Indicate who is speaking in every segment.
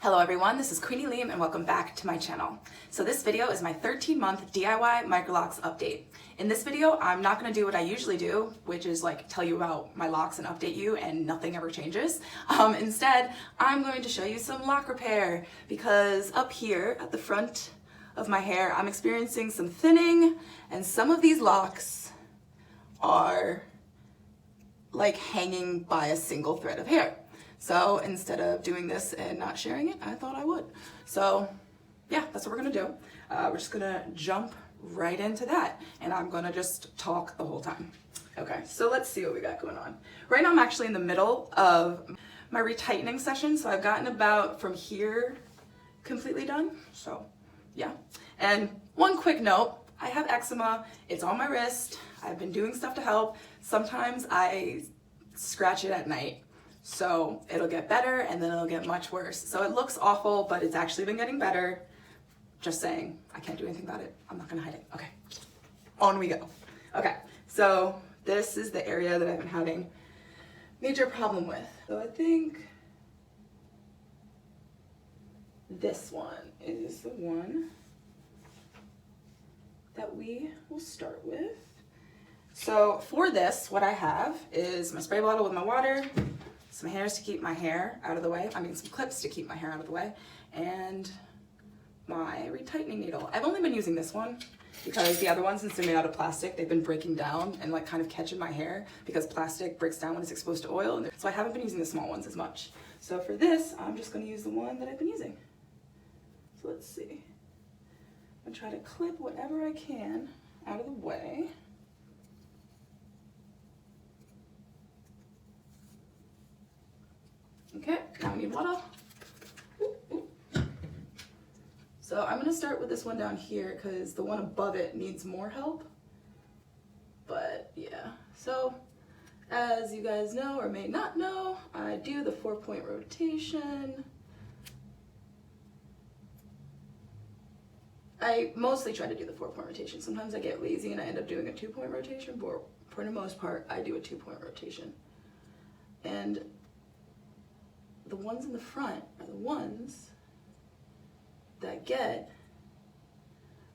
Speaker 1: Hello everyone, this is Queenie Lume and welcome back to my channel. So this video is my 13-month DIY MICROLOCS update. In this video, I'm not going to do what I usually do, which is like tell you about my locks and update you and nothing ever changes. Instead, I'm going to show you some lock repair because up here at the front of my hair, I'm experiencing some thinning and some of these locks are like hanging by a single thread of hair. So instead of doing this and not sharing it, I thought I would. So yeah, that's what we're gonna do. We're just gonna jump right into that and I'm gonna just talk the whole time. Okay, so let's see what we got going on. Right now I'm actually in the middle of my retightening session. So I've gotten about from here completely done. So yeah, and one quick note, I have eczema, it's on my wrist. I've been doing stuff to help. Sometimes I scratch it at night. So it'll get better and then it'll get much worse. So it looks awful, but it's actually been getting better. Just saying, I can't do anything about it. I'm not gonna hide it. Okay, on we go. Okay, so this is the area that I've been having major problem with. So I think this one is the one that we will start with. So for this, what I have is my spray bottle with my water, some hairs to keep my hair out of the way, some clips to keep my hair out of the way, and my retightening needle. I've only been using this one because the other ones, since they're made out of plastic, they've been breaking down and like kind of catching my hair because plastic breaks down when it's exposed to oil. So I haven't been using the small ones as much. So for this, I'm just gonna use the one that I've been using. So let's see. I'm gonna try to clip whatever I can out of the way. Okay, now we need water. So I'm gonna start with this one down here because the one above it needs more help. But yeah, so as you guys know or may not know, I do the 4-point rotation. I mostly try to do the 4-point rotation. Sometimes I get lazy and I end up doing a 2-point rotation, but for the most part, I do a 2-point rotation. And the ones in the front are the ones that get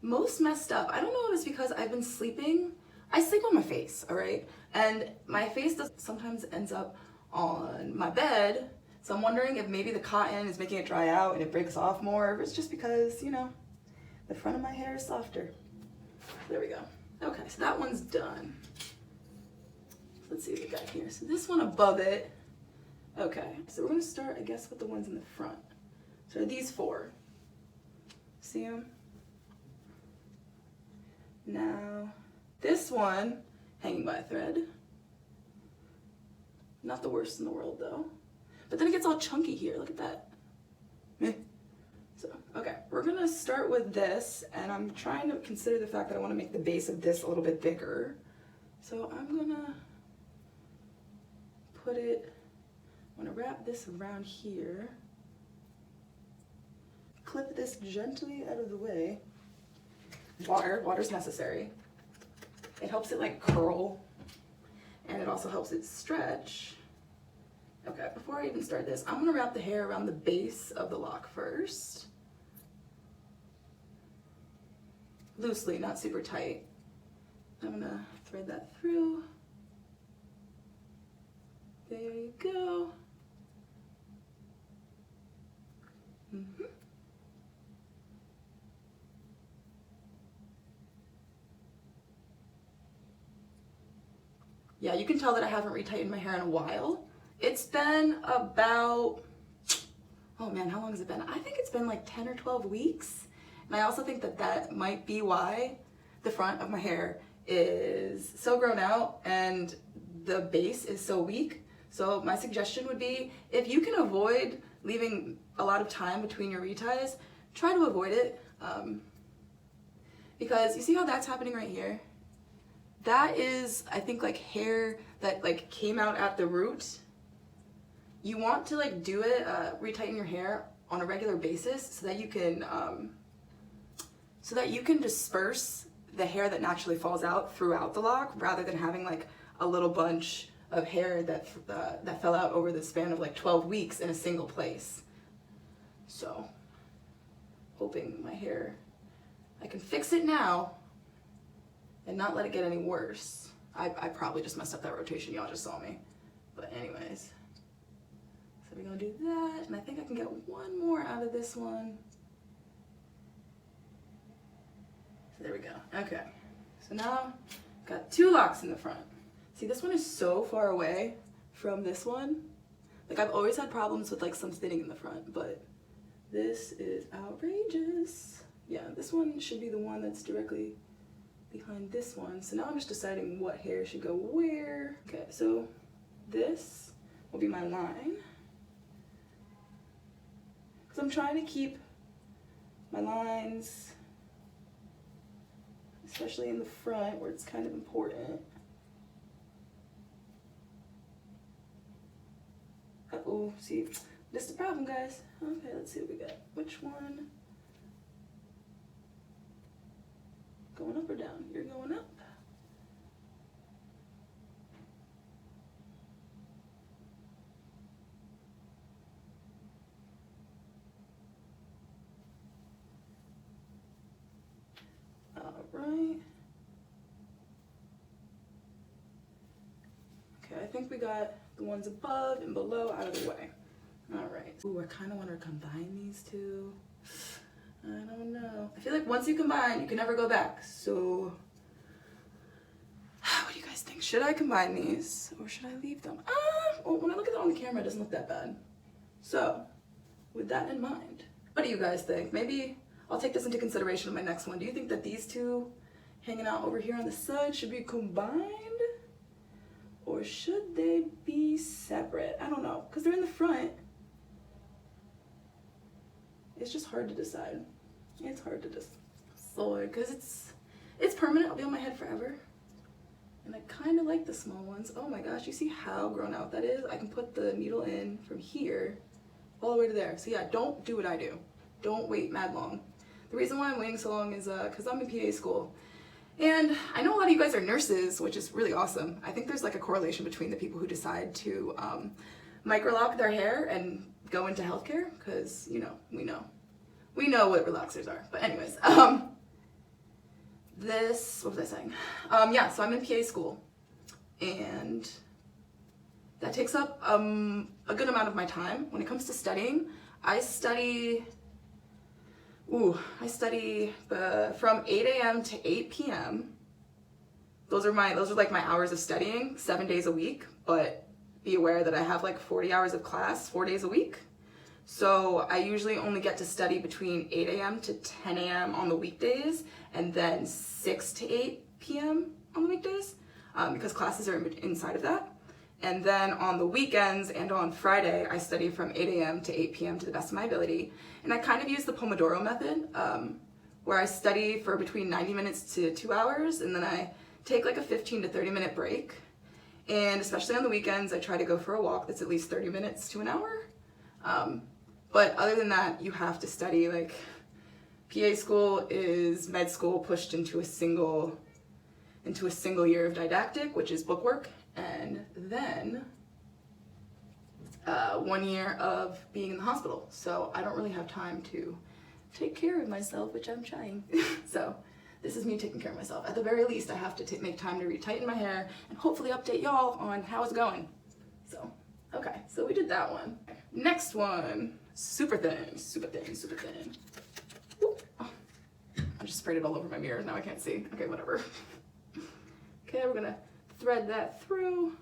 Speaker 1: most messed up. I don't know if it's because I've been sleeping. I sleep on my face, all right? And my face sometimes ends up on my bed. So I'm wondering if maybe the cotton is making it dry out and it breaks off more, or if it's just because, you know, the front of my hair is softer. There we go. Okay, so that one's done. Let's see what we got here. So this one above it. Okay, so we're gonna start, I guess, with the ones in the front. So these 4. See them? Now, this one, hanging by a thread. Not the worst in the world though. But then it gets all chunky here, look at that. Meh. So, okay, we're gonna start with this, and I'm trying to consider the fact that I wanna make the base of this a little bit bigger. So I'm gonna put it, I'm gonna wrap this around here, clip this gently out of the way. Water's necessary. It helps it like curl, and it also helps it stretch. Okay, before I even start this, I'm gonna wrap the hair around the base of the lock first. Loosely, not super tight. I'm gonna thread that through. There you go. Mm-hmm. Yeah, you can tell that I haven't retightened my hair in a while. It's been about, oh man, how long has it been? I think it's been like 10 or 12 weeks. And I also think that that might be why the front of my hair is so grown out and the base is so weak. So my suggestion would be, if you can avoid leaving a lot of time between your reties, try to avoid it. Because you see how that's happening right here? That is, I think, like hair that like came out at the root. You want to like do it, retighten your hair on a regular basis so that you can disperse the hair that naturally falls out throughout the lock, rather than having like a little bunch of hair that fell out over the span of like 12 weeks in a single place. So, hoping my hair, I can fix it now and not let it get any worse. I probably just messed up that rotation, y'all just saw me. But anyways, so we're gonna do that, and I think I can get one more out of this one. So there we go, okay. So now, got 2 locks in the front. See, this one is so far away from this one. Like, I've always had problems with like some thinning in the front, but this is outrageous. Yeah, this one should be the one that's directly behind this one. So now I'm just deciding what hair should go where. Okay, so this will be my line. Because I'm trying to keep my lines, especially in the front where it's kind of important. Uh-oh, see, this is the problem, guys. Okay, let's see what we got. Which one? Going up or down? You're going up. All right. Okay, I think we got the ones above and below out of the way. All right. Ooh, I kind of want to combine these two. I don't know. I feel like once you combine, you can never go back. So, what do you guys think? Should I combine these or should I leave them? Well, when I look at it on the camera, it doesn't look that bad. So, with that in mind, what do you guys think? Maybe I'll take this into consideration in my next one. Do you think that these two hanging out over here on the side should be combined? Or should they be separate? I don't know, because they're in the front. It's just hard to decide. It's hard to decide because it's permanent. It'll be on my head forever. And I kind of like the small ones. Oh my gosh, you see how grown out that is? I can put the needle in from here all the way to there. So yeah, don't do what I do. Don't wait mad long. The reason why I'm waiting so long is because I'm in PA school. And I know a lot of you guys are nurses, which is really awesome. I think there's like a correlation between the people who decide to microlock their hair and go into healthcare, because, you know, we know what relaxers are. But anyways, what was I saying? Yeah, so I'm in PA school, and that takes up a good amount of my time. When it comes to studying, I study from 8 a.m. to 8 p.m. Those are like my hours of studying, 7 days a week, but be aware that I have like 40 hours of class 4 days a week. So I usually only get to study between 8 a.m. to 10 a.m. on the weekdays, and then 6 to 8 p.m. on the weekdays, because classes are inside of that. And then on the weekends and on Friday, I study from 8 a.m. to 8 p.m. to the best of my ability. And I kind of use the Pomodoro method, where I study for between 90 minutes to 2 hours, and then I take like a 15 to 30 minute break. And especially on the weekends, I try to go for a walk that's at least 30 minutes to an hour. But other than that, you have to study. Like, PA school is med school pushed into a single year of didactic, which is bookwork, and then 1 year of being in the hospital. So I don't really have time to take care of myself, which I'm trying. So this is me taking care of myself. At the very least, I have to make time to retighten my hair and hopefully update y'all on how it's going. So, okay, so we did that one. Next one, super thin, super thin, super thin. Oh, I just sprayed it all over my mirror, now I can't see. Okay, whatever. Okay, we're gonna thread that through.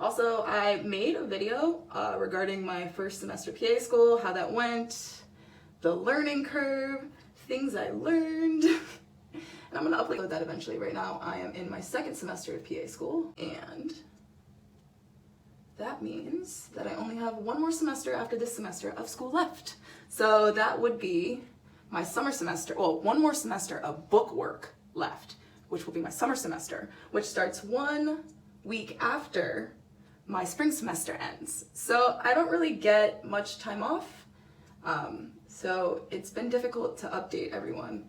Speaker 1: Also, I made a video regarding my first semester PA school, how that went, the learning curve, things I learned. And I'm gonna upload that eventually. Right now, I am in my second semester of PA school, and that means that I only have one more semester after this semester of school left. So that would be my summer semester, well, one more semester of book work left, which will be my summer semester, which starts 1 week after my spring semester ends. So I don't really get much time off. So it's been difficult to update everyone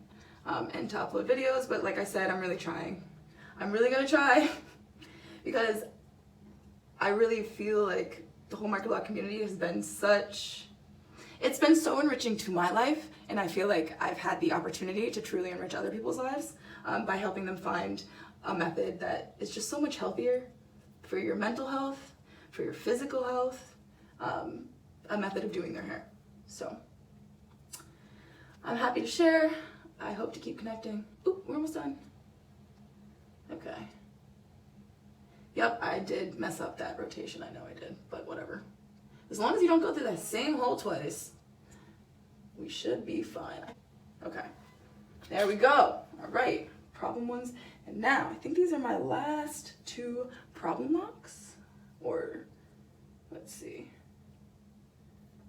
Speaker 1: and to upload videos, but like I said, I'm really trying. I'm really gonna try because I really feel like the whole MICROLOC community has been it's been so enriching to my life, and I feel like I've had the opportunity to truly enrich other people's lives by helping them find a method that is just so much healthier for your mental health, for your physical health, a method of doing their hair. So I'm happy to share. I hope to keep connecting. Ooh, we're almost done. Okay. Yep, I did mess up that rotation. I know I did, but whatever. As long as you don't go through that same hole twice, we should be fine. Okay, there we go. All right, problem ones. And now, I think these are my last 2 problem locks. Or, let's see.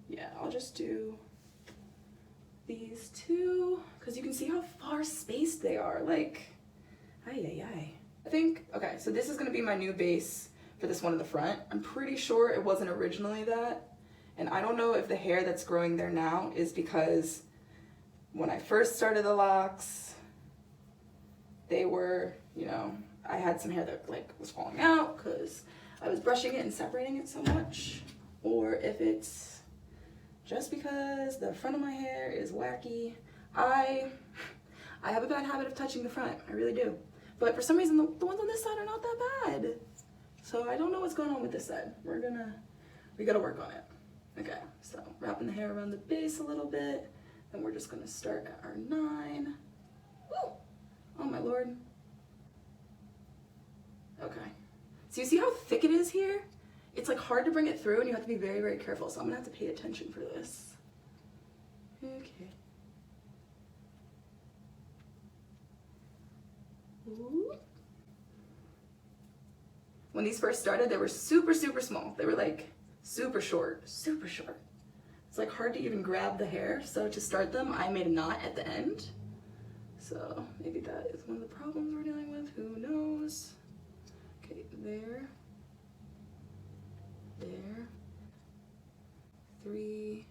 Speaker 1: Yeah, I'll just do these 2, because you can see how far spaced they are. Like, ay. I think, okay, so this is gonna be my new base for this one in the front. I'm pretty sure it wasn't originally that. And I don't know if the hair that's growing there now is because when I first started the locks, they were, you know, I had some hair that like was falling out because I was brushing it and separating it so much. Or if it's just because the front of my hair is wacky. I have a bad habit of touching the front, I really do. But for some reason, the ones on this side are not that bad. So I don't know what's going on with this side. We gotta work on it. Okay, so wrapping the hair around the base a little bit. Then we're just gonna start at our 9. Woo! Oh my Lord. Okay. So you see how thick it is here? It's like hard to bring it through and you have to be very, very careful. So I'm gonna have to pay attention for this. Okay. Ooh. When these first started, they were super, super small. They were like super short, super short. It's like hard to even grab the hair. So to start them, I made a knot at the end. So maybe that is one of the problems we're dealing with, who knows? Okay, there, 3,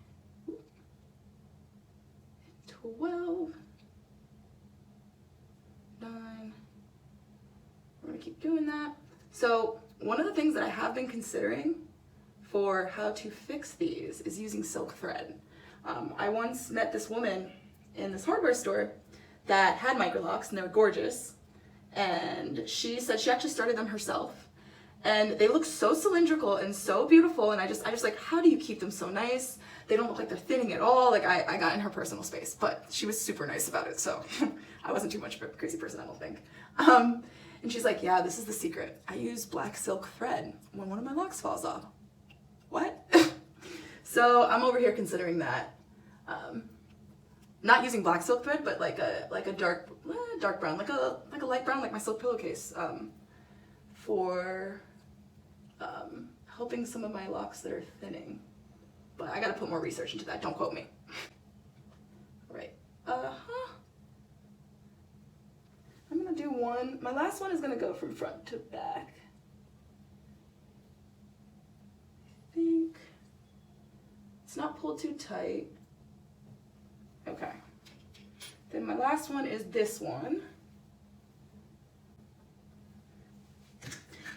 Speaker 1: 12, 9. We're gonna keep doing that. So one of the things that I have been considering for how to fix these is using silk thread. I once met this woman in this hardware store that had MICROLOCS and they were gorgeous. And she said she actually started them herself. And they look so cylindrical and so beautiful. And I just like, how do you keep them so nice? They don't look like they're thinning at all. Like I got in her personal space, but she was super nice about it. So I wasn't too much of a crazy person, I don't think. And she's like, yeah, this is the secret. I use black silk thread when one of my locks falls off. What? So I'm over here considering that. Not using black silk thread, but like a dark brown, like a light brown, like my silk pillowcase, for helping some of my locks that are thinning. But I gotta put more research into that. Don't quote me. All right. I'm gonna do one. My last one is gonna go from front to back. I think it's not pulled too tight. Okay. Then my last one is this one.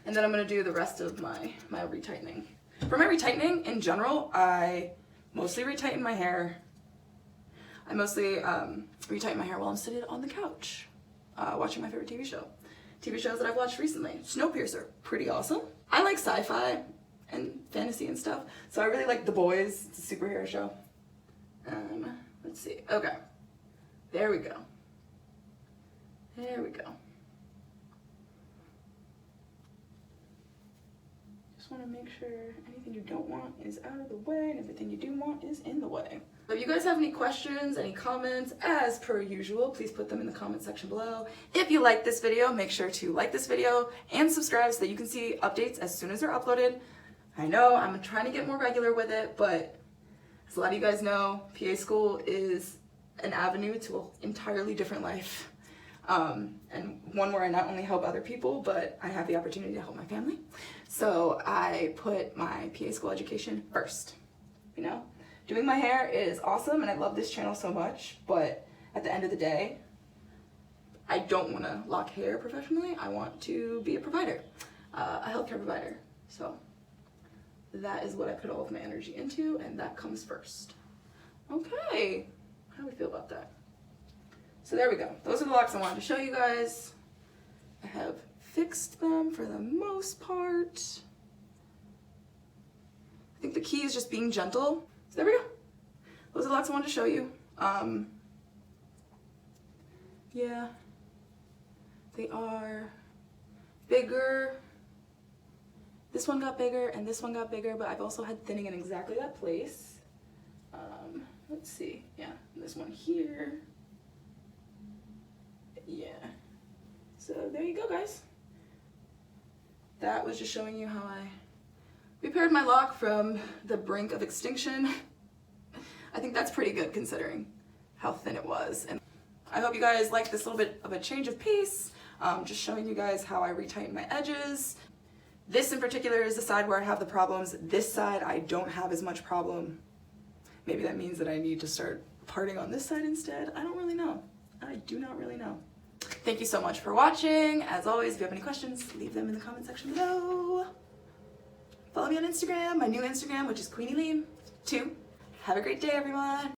Speaker 1: And then I'm gonna do the rest of my retightening. For my retightening, in general, I mostly retighten my hair. I mostly retighten my hair while I'm sitting on the couch, watching my favorite TV show. TV shows that I've watched recently. Snowpiercer, pretty awesome. I like sci-fi and fantasy and stuff, so I really like The Boys. It's a superhero show. Let's see. Okay, there we go. There we go. Just want to make sure anything you don't want is out of the way and everything you do want is in the way. So if you guys have any questions, any comments, as per usual, please put them in the comment section below. If you like this video, make sure to like this video and subscribe so that you can see updates as soon as they're uploaded. I know I'm trying to get more regular with it, but as a lot of you guys know, PA school is an avenue to an entirely different life. And one where I not only help other people, but I have the opportunity to help my family. So I put my PA school education first, you know? Doing my hair is awesome and I love this channel so much, but at the end of the day, I don't want to lock hair professionally. I want to be a provider, a healthcare provider. So that is what I put all of my energy into, and that comes first. Okay, how do we feel about that? So there we go. Those are the locks I wanted to show you guys. I have fixed them for the most part. I think the key is just being gentle. So there we go. Those are the locks I wanted to show you. Yeah, they are bigger. This one got bigger and this one got bigger, but I've also had thinning in exactly that place. Let's see, yeah, this one here. Yeah, so there you go, guys. That was just showing you how I repaired my lock from the brink of extinction. I think that's pretty good considering how thin it was. And I hope you guys like this little bit of a change of pace, just showing you guys how I retighten my edges. This in particular is the side where I have the problems. This side I don't have as much problem. Maybe that means that I need to start parting on this side instead. I don't really know. I do not really know. Thank you so much for watching. As always, if you have any questions, leave them in the comment section below. Follow me on Instagram, my new Instagram, which is QueenieLume2. Have a great day, everyone.